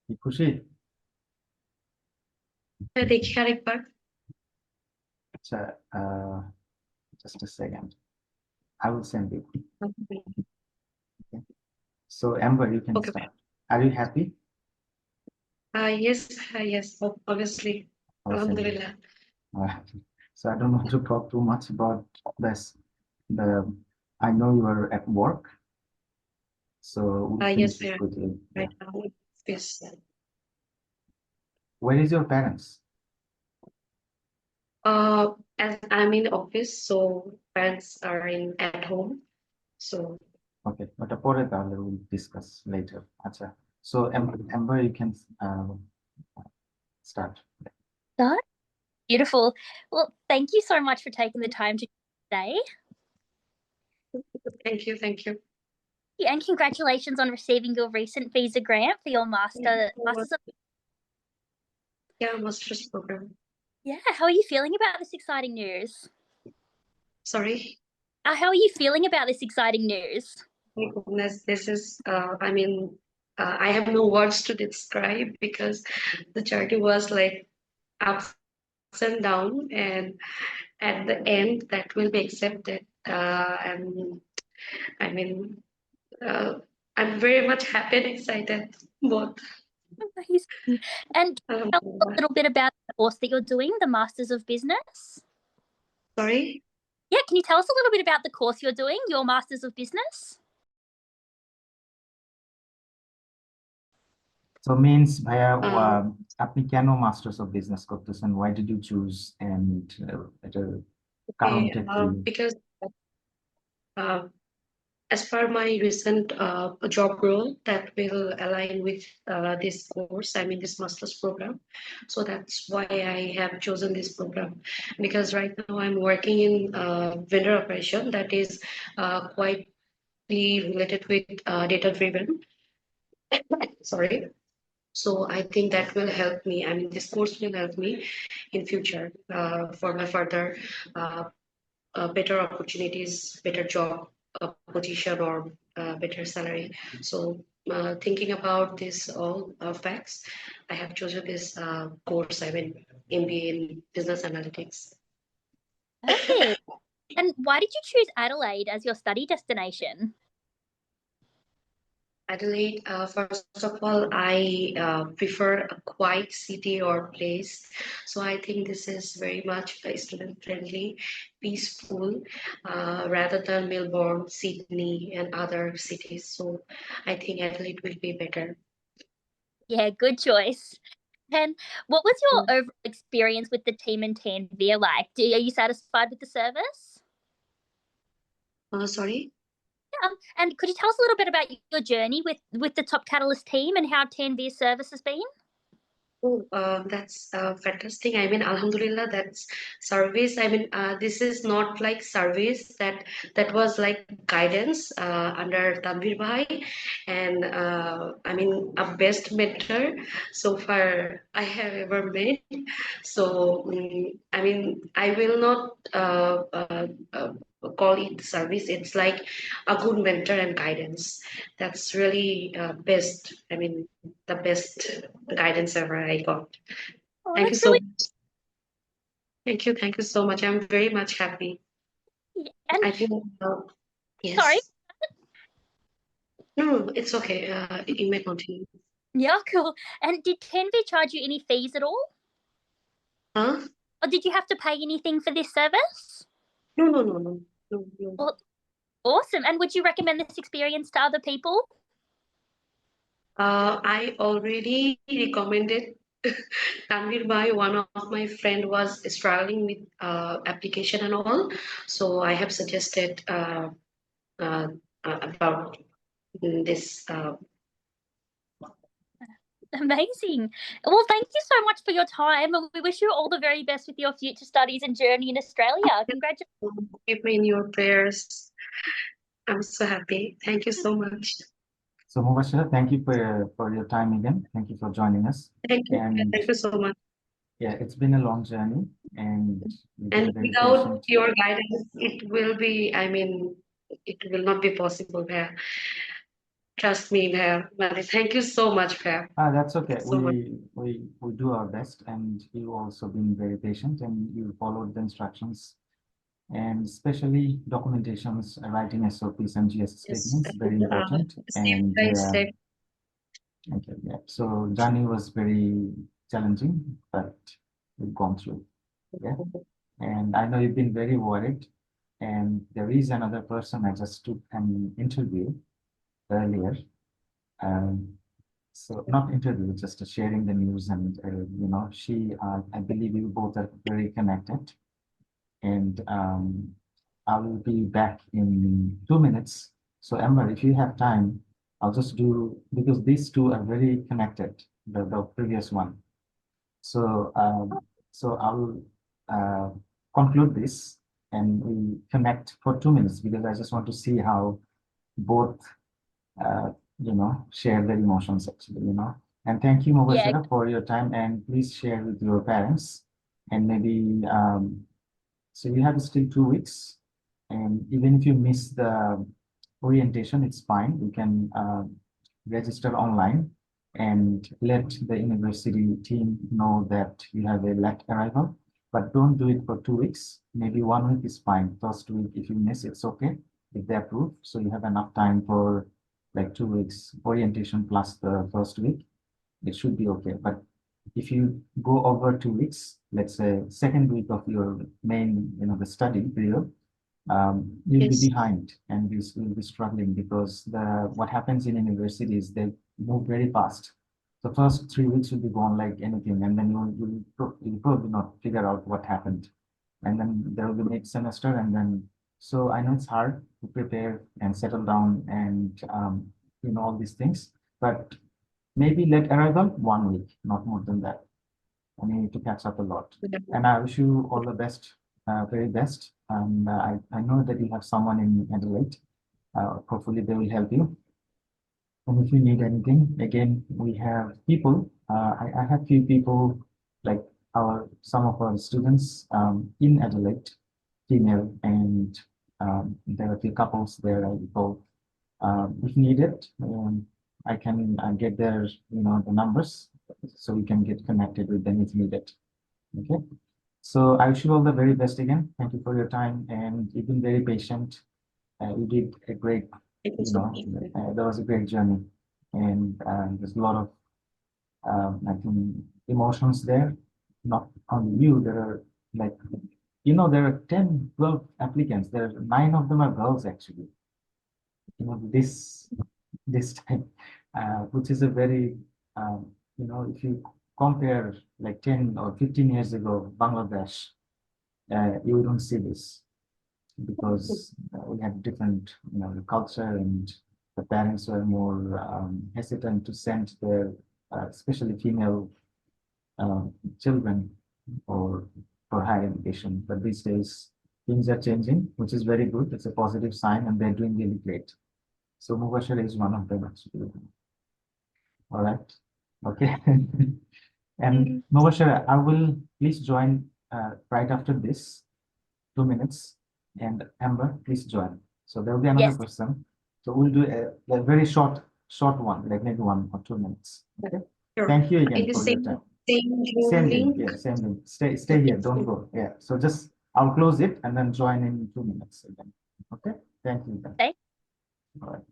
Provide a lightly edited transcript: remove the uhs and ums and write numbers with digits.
কি খুশি? দেখি আরেকবার। আচ্ছা, just a second. I will send you. Okay. So Amber, you can Okay. start. Are you happy? Yes, yes, obviously. I will send you. Alhamdulillah. Uh, so I don't want to talk too much about this. The I know you are at work, so we'll finish Yes, it I am quickly. Yeah. right now. Yes. Where is your parents? As I'm in office, so parents are in at home. So Okay, but পরে তাহলে we'll discuss later. আচ্ছা. So Amber, you can start. That beautiful. Well, thank you so much for taking the time to today. thank you. Yeah, and congratulations on receiving your recent visa grant for your master's of. Yeah, master's program. Yeah, how are you feeling about this exciting news? Sorry. How are you feeling about this exciting news? My goodness, this is. I have no words to describe because the journey was like ups and down, and at the end that will be accepted. And I mean, uh, I'm very much happy and excited both. Amazing. And tell us a little bit about the course that you're doing, the Masters of Business. Sorry. Yeah, can you tell us a little bit about the course you're doing, your Masters of Business? So means ভাইয়া আপনি কেন masters of business করতেছেন? Why did you choose? And এটার কারণটা কি? Because as per my recent job role that will align with this course, I mean this master's program. So that's why I have chosen this program, because right now I'm working in vendor operation that is quite related with data driven. Sorry. So I think that will help me. I mean, this course will help me in future for my further better opportunities, better job position, or better salary. So thinking about this all facts, I have chosen this course. I mean, MBA in business analytics. Perfect. And why did you choose Adelaide as your study destination? Adelaide, first of all, I prefer a quiet city or place. So I think this is very much student friendly, peaceful, rather than Melbourne, Sydney, and other cities. So I think Adelaide will be better. Yeah, good choice. And what was your overall experience with the team and Tanvir like? Are you satisfied with the service? Sorry? And could you tell us a little bit about your journey with the Top Catalyst team and how Tanvir's service has been? Oh, that's fantastic. I mean, Alhamdulillah, that's service. I mean, this is not like service that was like guidance under Tanvir Bhai, and I mean, a best mentor so far I have ever met. So, I mean, I will not call it service. It's like a good mentor and guidance. That's really best. I mean, the best guidance ever I got. Oh, Thank you that's so really. much. Thank you so much. I'm very much happy. And I think, yes. sorry. No, it's okay. You may continue. Yeah, cool. And did Tanvir charge you any fees at all? Huh? Or did you have to pay anything for this service? No. Well, awesome. And would you recommend this experience to other people? I already recommended Tanvir Bhai. One of my friend was struggling with application and all, so I have suggested about this. Amazing. Well, thank you so much for your time, and we wish you all the very best with your future studies and journey in Australia. Congratulations. Keep me in your prayers. I'm so happy. Thank you so much. So Mubasshira, thank you for your time again. Thank you for joining us. Thank you. And Thank you so much. yeah, it's been a long journey, and you've been very Without patient. your guidance, it will be. I mean, it will not be possible. Yeah. trust me, Bhair. Thank you so much, Bhair. That's okay. So much. We do our best, and you also been very patient, and you followed the instructions, and especially documentations, writing SOPs and GS Yes, statements, very important. step And by step. okay, yeah. So journey was very challenging, but we've gone through. Yeah. And I know you've been very worried. And there is another person I just took an interview earlier. Um, so not interview, just sharing the news, and she, I believe you both are very connected. And I will be back in 2 minutes. So Amber, if you have time, I'll just do, because these two are very connected, the previous one. So I'll uh, conclude this, and we connect for 2 minutes, because I just want to see how both uh, share their emotions actually, And thank you, Yeah, Mubasshira, for your time, and please share with your parents, and maybe so you have still 2 weeks, and even if you miss the orientation, it's fine. You can register online and let the university team know that you have a late arrival, but don't do it for 2 weeks. Maybe 1 week is fine. First week, if you miss, it's okay if they approve. So you have enough time for like 2 weeks orientation plus the first week. It should be okay. But if you go over 2 weeks, let's say second week of your main, the study period, you'll be Yes. behind, and you will be struggling, because what happens in universities, they move very fast. The first 3 weeks will be gone like anything, and then you'll probably not figure out what happened. And then there will be next semester, and then, so I know it's hard to prepare and settle down and all these things, but maybe late arrival 1 week, not more than that. I need to catch up a lot. And I wish you all the best, very best. And I know that you have someone in Adelaide. Hopefully they will help you. And if you need anything, again, we have people. I have few people, like some of our students in Adelaide, female, and there are a few couples there. If needed, I can get their the numbers, so we can get connected with them if needed. Okay. So I wish you all the very best again. Thank you for your time, and you've been very patient. You did a great, Thank you so much. that was a great journey, and there's a lot of, I think, emotions there. Not only you, there are like, there are 10, 12 applicants. There are 9 of them are girls actually. This time, which is a very, if you compare like 10 or 15 years ago, Bangladesh, you don't see this, because we have different, culture, and the parents were more hesitant to send their, especially female children, for higher education. But these days, things are changing, which is very good. It's a positive sign, and they're doing really great. So Mubasshira is one of them actually. All right. Okay. And Mubasshira, I will please join right after this, 2 minutes. And Amber, please join. So there will be another yes. person. So we'll do a very short one, like maybe 1 or 2 minutes. Okay. Sure. Thank you In again the for your time. same Same link. link. Yeah, same link. Stay here. Don't go. Yeah. So just I'll close it and then join in 2 minutes again. Okay. Thank you. Okay. All right.